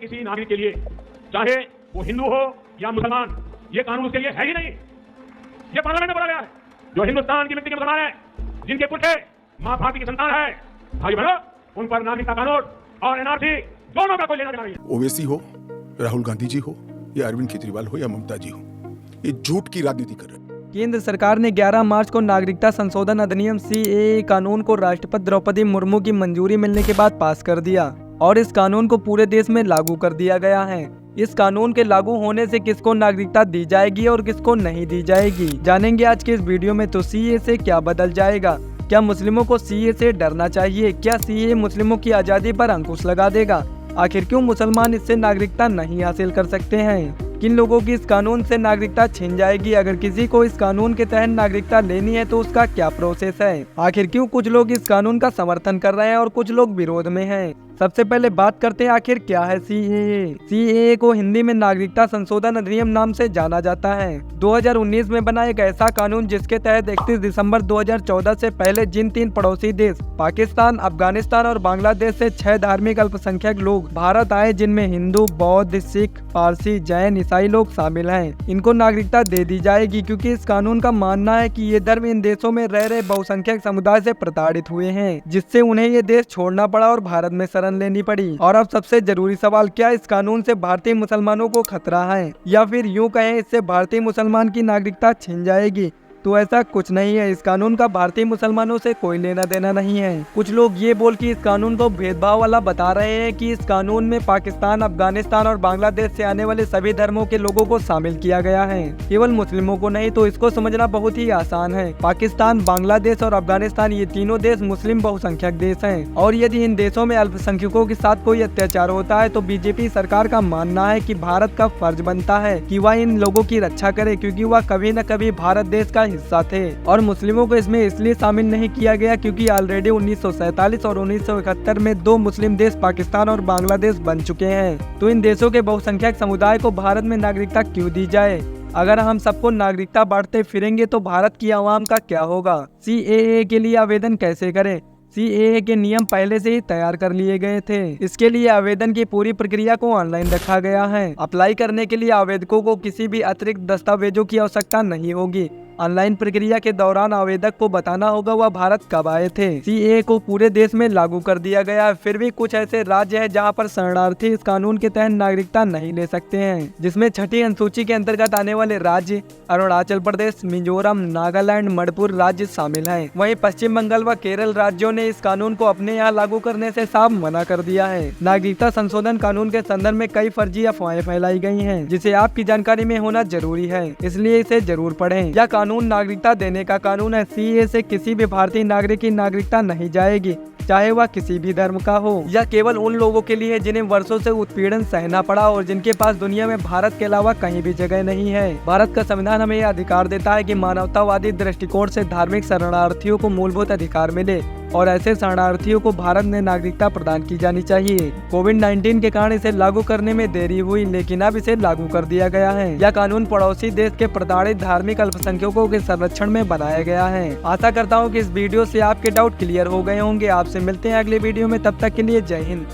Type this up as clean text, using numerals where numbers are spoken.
किसी नागरिक के लिए, चाहे वो हिंदू हो या मुसलमान, ये कानून उसके लिए है ही नहीं। ये पार्लियामेंट में बोला गया है, जो हिंदुस्तान की मिट्टी के मुसलमान है, जिनके पुत्र मां भारती की संतान है, भाई बहनों, उन पर नागरिकता कानून और एनआरसी दोनों का कोई लेना देना नहीं है। ओवैसी हो, राहुल गांधी जी हो या अरविंद केजरीवाल हो या ममता जी हो, ये झूठ की राजनीति कर रहे हैं। केंद्र सरकार ने 11 मार्च को नागरिकता संशोधन अधिनियम CAA कानून को राष्ट्रपति द्रौपदी मुर्मू की मंजूरी मिलने के बाद पास कर दिया और इस कानून को पूरे देश में लागू कर दिया गया है। इस कानून के लागू होने से किसको नागरिकता दी जाएगी और किसको नहीं दी जाएगी, जानेंगे आज के इस वीडियो में। तो CAA से क्या बदल जाएगा, क्या मुस्लिमों को CAA से डरना चाहिए, क्या CAA मुस्लिमों की आज़ादी पर अंकुश लगा देगा, आखिर क्यों मुसलमान इससे नागरिकता नहीं हासिल कर सकते हैं, किन लोगों की इस कानून से नागरिकता छिन जाएगी, अगर किसी को इस कानून के तहत नागरिकता लेनी है तो उसका क्या प्रोसेस है, आखिर क्यों कुछ लोग इस कानून का समर्थन कर रहे हैं और कुछ लोग विरोध में हैं। सबसे पहले बात करते हैं आखिर क्या है CAA। CAA को हिंदी में नागरिकता संशोधन अधिनियम नाम से जाना जाता है। 2019 में बना एक ऐसा कानून जिसके तहत 31 दिसंबर 2014 से पहले जिन 3 पड़ोसी देश पाकिस्तान, अफगानिस्तान और बांग्लादेश से 6 धार्मिक अल्पसंख्यक लोग भारत आए, जिनमें हिंदू, बौद्ध, सिख, पारसी, जैन, ईसाई लोग शामिल हैं, इनको नागरिकता दे दी जाएगी, क्योंकि इस कानून का मानना है कि ये धर्म इन देशों में रह रहे बहुसंख्यक समुदाय से प्रताड़ित हुए हैं, जिससे उन्हें ये देश छोड़ना पड़ा और भारत में शरण लेनी पड़ी। और अब सबसे जरूरी सवाल, क्या इस कानून से भारतीय मुसलमानों को खतरा है या फिर यूं कहें इससे भारतीय मुसलमान की नागरिकता छिन जाएगी? तो ऐसा कुछ नहीं है। इस कानून का भारतीय मुसलमानों से कोई लेना देना नहीं है। कुछ लोग ये बोल के इस कानून को भेदभाव वाला बता रहे हैं कि इस कानून में पाकिस्तान, अफगानिस्तान और बांग्लादेश से आने वाले सभी धर्मों के लोगों को शामिल किया गया है, केवल मुस्लिमों को नहीं। तो इसको समझना बहुत ही आसान है। पाकिस्तान, बांग्लादेश और अफगानिस्तान, ये तीनों देश मुस्लिम बहुसंख्यक देश हैं, और यदि इन देशों में अल्पसंख्यकों के साथ कोई अत्याचार होता है तो बीजेपी सरकार का मानना है कि भारत का फर्ज बनता है कि वह इन लोगों की रक्षा करे, क्योंकि वह कभी न कभी भारत देश का हिस्सा थे। और मुस्लिमों को इसमें इसलिए शामिल नहीं किया गया क्योंकि ऑलरेडी 1947 और 1971 में 2 मुस्लिम देश पाकिस्तान और बांग्लादेश बन चुके हैं। तो इन देशों के बहुसंख्यक समुदाय को भारत में नागरिकता क्यों दी जाए? अगर हम सबको नागरिकता बांटते फिरेंगे तो भारत की आवाम का क्या होगा? CAA के लिए आवेदन कैसे करें? CAA के नियम पहले से ही तैयार कर लिए गए थे। इसके लिए आवेदन की पूरी प्रक्रिया को ऑनलाइन रखा गया है। अप्लाई करने के लिए आवेदकों को किसी भी अतिरिक्त दस्तावेजों की आवश्यकता नहीं होगी। ऑनलाइन प्रक्रिया के दौरान आवेदक को बताना होगा वह भारत कब आए थे। CAA को पूरे देश में लागू कर दिया गया है। फिर भी कुछ ऐसे राज्य हैं जहां पर शरणार्थी इस कानून के तहत नागरिकता नहीं ले सकते हैं, जिसमें 6ठी अनुसूची के अंतर्गत आने वाले राज्य अरुणाचल प्रदेश, मिजोरम, नागालैंड, मणिपुर राज्य शामिल हैं। वहीं पश्चिम बंगाल व केरल राज्यों ने इस कानून को अपने यहाँ लागू करने से साफ मना कर दिया है। नागरिकता संशोधन कानून के संदर्भ में कई फर्जी अफवाहें फैलाई गई हैं, जिसे आपकी जानकारी में होना जरूरी है, इसलिए इसे जरूर पढ़ें। यह कानून नागरिकता देने का कानून है। CAA से किसी भी भारतीय नागरिक की नागरिकता नहीं जाएगी, चाहे वह किसी भी धर्म का हो। यह केवल उन लोगों के लिए जिन्हें वर्षों से उत्पीड़न सहना पड़ा और जिनके पास दुनिया में भारत के अलावा कहीं भी जगह नहीं है। भारत का संविधान हमें यह अधिकार देता है कि मानवतावादी दृष्टिकोण से धार्मिक शरणार्थियों को मूलभूत अधिकार मिले और ऐसे शरणार्थियों को भारत में नागरिकता प्रदान की जानी चाहिए। कोविड-19 के कारण इसे लागू करने में देरी हुई, लेकिन अब इसे लागू कर दिया गया है। यह कानून पड़ोसी देश के प्रताड़ित धार्मिक अल्पसंख्यकों के संरक्षण में बनाया गया है। आशा करता हूँ कि इस वीडियो से आपके डाउट क्लियर हो गए होंगे। आपसे मिलते हैं अगले वीडियो में, तब तक के लिए जय हिंद।